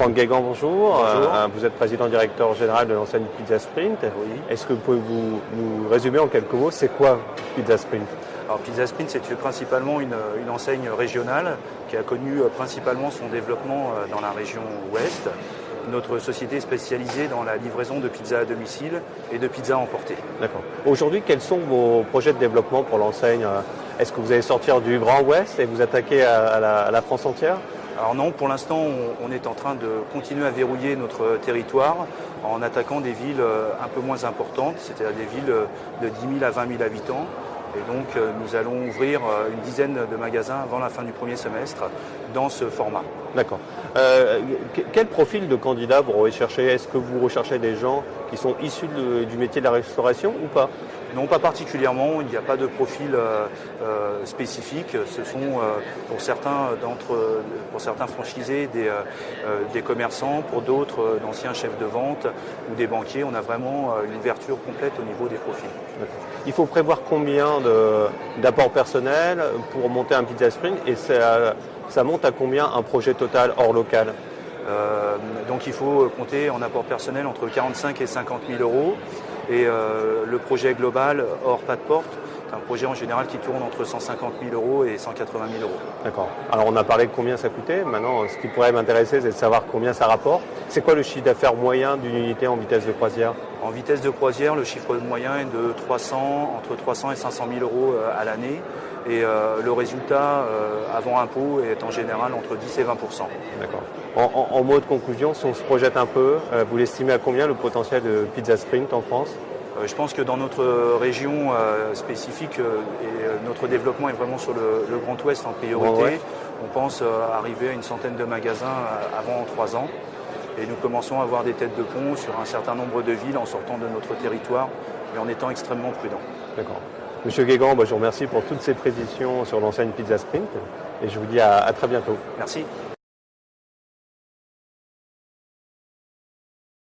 Franck Guégan, bonjour. Bonjour. Vous êtes président-directeur général de l'enseigne Pizza Sprint. Oui. Est-ce que vous pouvez nous résumer en quelques mots, c'est quoi Pizza Sprint? Alors Pizza Sprint, c'est principalement une enseigne régionale qui a connu principalement son développement dans la région ouest. Notre société est spécialisée dans la livraison de pizza à domicile et de pizza emportée. D'accord. Aujourd'hui, quels sont vos projets de développement pour l'enseigne? Est-ce que vous allez sortir du Grand Ouest et vous attaquer à la France entière? Alors non, pour l'instant, on est en train de continuer à verrouiller notre territoire en attaquant des villes un peu moins importantes, c'est-à-dire des villes de 10 000 à 20 000 habitants. Et donc, nous allons ouvrir une dizaine de magasins avant la fin du premier semestre dans ce format. D'accord. Quel profil de candidat vous recherchez? Est-ce que vous recherchez des gens qui sont issus du métier de la restauration ou pas? Non, pas particulièrement. Il n'y a pas de profil spécifique. Ce sont pour certains franchisés des commerçants, pour d'autres d'anciens chefs de vente ou des banquiers. On a vraiment une ouverture complète au niveau des profils. Il faut prévoir combien d'apports personnels pour monter un Pizza Sprint et ça monte à combien un projet total hors local? Donc il faut compter en apport personnel entre 45 et 50 000 euros. Et le projet global hors pas de porte, c'est un projet en général qui tourne entre 150 000 euros et 180 000 euros. D'accord. Alors on a parlé de combien ça coûtait. Maintenant, ce qui pourrait m'intéresser, c'est de savoir combien ça rapporte. C'est quoi le chiffre d'affaires moyen d'une unité en vitesse de croisière? En vitesse de croisière, le chiffre moyen est de entre 300 et 500 000 euros à l'année. Et le résultat avant impôt est en général entre 10 et 20 %. D'accord. En mot de conclusion, si on se projette un peu, vous l'estimez à combien le potentiel de Pizza Sprint en France? Je pense que dans notre région spécifique, et notre développement est vraiment sur le Grand Ouest en priorité. Ouais. On pense arriver à une centaine de magasins avant 3 ans. Et nous commençons à avoir des têtes de pont sur un certain nombre de villes en sortant de notre territoire, mais en étant extrêmement prudent. D'accord. Monsieur Guégan, je vous remercie pour toutes ces précisions sur l'enseigne Pizza Sprint et je vous dis à très bientôt. Merci.